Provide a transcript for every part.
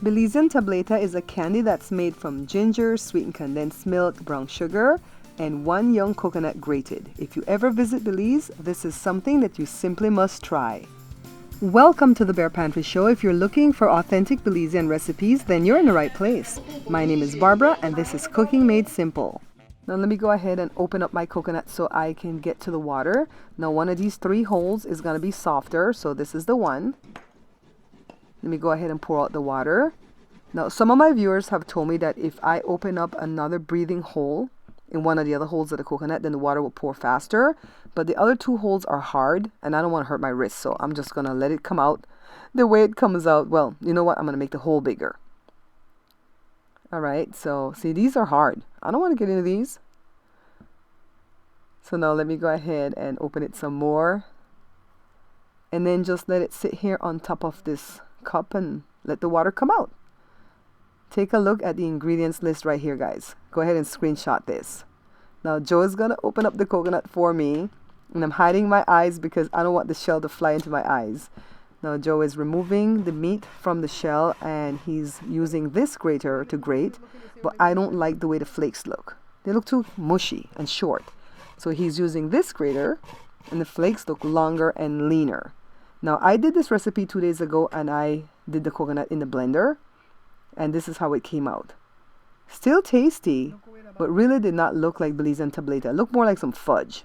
Belizean Tablata is a candy that's made from ginger, sweetened condensed milk, brown sugar, and one young coconut grated. If you ever visit Belize, this is something that you simply must try. Welcome to the Bear Pantry Show. If you're looking for authentic Belizean recipes, then you're in the right place. My name is Barbara, and this is Cooking Made Simple. Now let me go ahead and open up my coconut so I can get to the water. Now one of these 3 holes is going to be softer, so this is the one. Let me go ahead and pour out the water. Now some of my viewers have told me that if I open up another breathing hole in one of the other holes of the coconut, then the water will pour faster. But the other 2 holes are hard and I don't want to hurt my wrist, so I'm just going to let it come out the way it comes out. Well, you know what? I'm going to make the hole bigger. Alright, so see, these are hard. I don't want to get into these. So now let me go ahead and open it some more. And then just let it sit here on top of this cup and let the water come out. Take a look at the ingredients list right here, guys. Go ahead and screenshot this. Now Joe is going to open up the coconut for me. And I'm hiding my eyes because I don't want the shell to fly into my eyes. Now Joe is removing the meat from the shell and he's using this grater to grate. But I don't like the way the flakes look. They look too mushy and short. So he's using this grater and the flakes look longer and leaner. Now I did this recipe 2 days ago and I did the coconut in the blender. And this is how it came out. Still tasty, but really did not look like Belizean Tablata. It looked more like some fudge.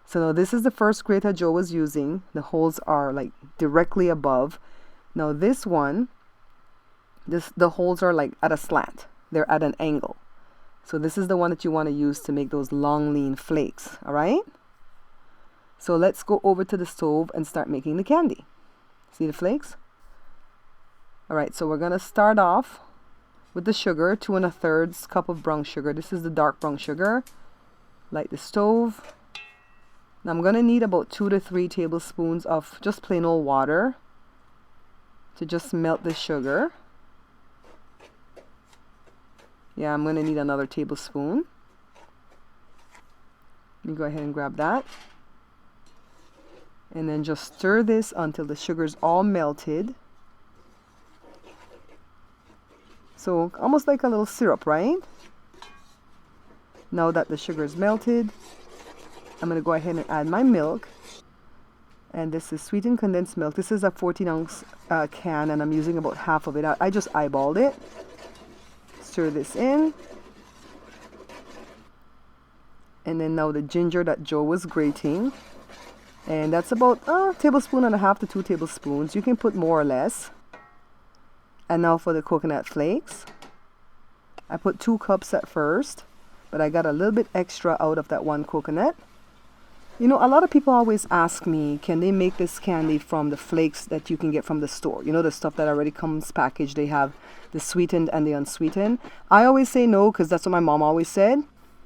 So now this is the first grater Joe was using. The holes are like directly above. Now this one, the holes are like at a slant. They're at an angle. So this is the one that you want to use to make those long, lean flakes. All right? So let's go over to the stove and start making the candy. See the flakes? All right, so we're going to start off with the sugar, 2 1/3 cup of brown sugar. This is the dark brown sugar. Light the stove. Now I'm going to need about 2 to 3 tablespoons of just plain old water to just melt the sugar. Yeah, I'm going to need another tablespoon. Let me go ahead and grab that. And then just stir this until the sugar's all melted. So almost like a little syrup, right? Now that the sugar is melted, I'm going to go ahead and add my milk. And this is sweetened condensed milk. This is a 14-ounce can and I'm using about half of it. I just eyeballed it. Stir this in. And then now the ginger that Joe was grating. And that's about a tablespoon and a half to 2 tablespoons. You can put more or less. And now for the coconut flakes. I put 2 cups at first, but I got a little bit extra out of that 1 coconut. You know, a lot of people always ask me, can they make this candy from the flakes that you can get from the store? You know, the stuff that already comes packaged. They have the sweetened and the unsweetened. I always say no because that's what my mom always said.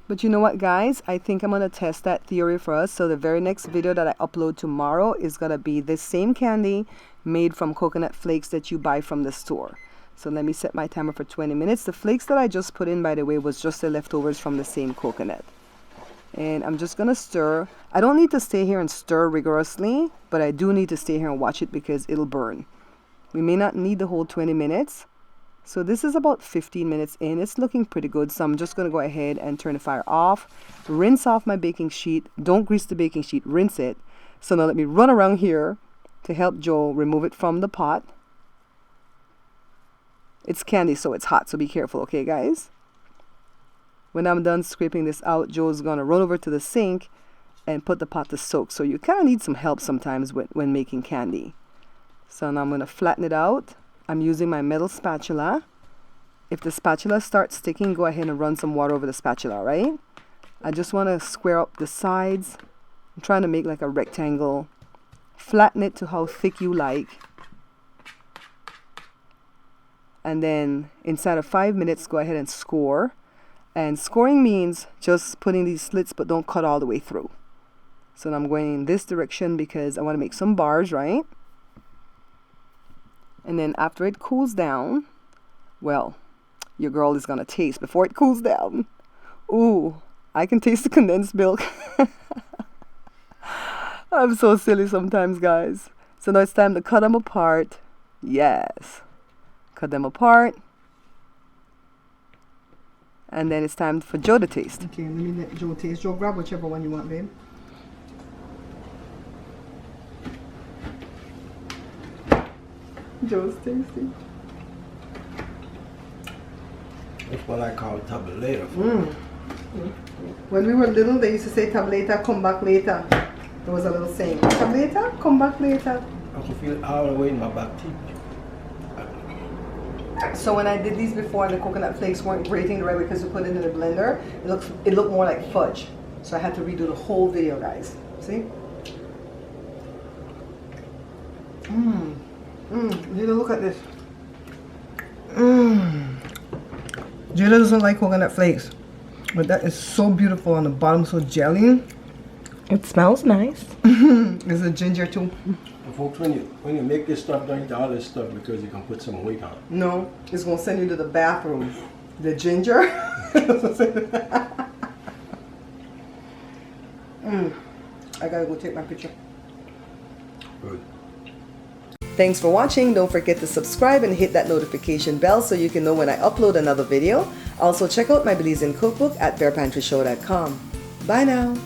But you know what, guys? I think I'm going to test that theory for us. So the very next video that I upload tomorrow is going to be this same candy made from coconut flakes that you buy from the store. So let me set my timer for 20 minutes. The flakes that I just put in, by the way, was just the leftovers from the same coconut. And I'm just going to stir. I don't need to stay here and stir rigorously, but I do need to stay here and watch it because it'll burn. We may not need the whole 20 minutes. So this is about 15 minutes in. It's looking pretty good. So I'm just going to go ahead and turn the fire off. Rinse off my baking sheet. Don't grease the baking sheet. Rinse it. So now let me run around here to help Joe remove it from the pot. It's candy, so it's hot. So be careful, okay, guys? When I'm done scraping this out, Joe's going to run over to the sink and put the pot to soak. So you kind of need some help sometimes when making candy. So now I'm going to flatten it out. I'm using my metal spatula. If the spatula starts sticking, go ahead and run some water over the spatula, right? I just want to square up the sides. I'm trying to make like a rectangle. Flatten it to how thick you like. And then inside of 5 minutes, go ahead and score. And scoring means just putting these slits, but don't cut all the way through. So I'm going in this direction because I want to make some bars, right? And then after it cools down, well, your girl is going to taste before it cools down. Ooh, I can taste the condensed milk. I'm so silly sometimes, guys. So now it's time to cut them apart. Yes. Cut them apart. And then it's time for Joe to taste. Okay, let me let Joe taste. Joe, grab whichever one you want, babe. Joe's tasty. That's what I call tablata. When we were little, they used to say tablata, come back later. There was a little saying, tablata, come back later. I can feel it all the way in my back teeth. So when I did these before, the coconut flakes weren't grating the right way because you put it in the blender, it looked more like fudge. So I had to redo the whole video, guys. See? Jada, look at this. Jada doesn't like coconut flakes, but that is so beautiful on the bottom, so jelly. It smells nice. There's a ginger too. And folks, when you make this stuff, don't eat all this stuff because you can put some weight on it. No, it's gonna send you to the bathroom. The ginger. I gotta go take my picture. Good. Thanks for watching. Don't forget to subscribe and hit that notification bell so you can know when I upload another video. Also check out my Belizean cookbook at bearpantryshow.com. Bye now.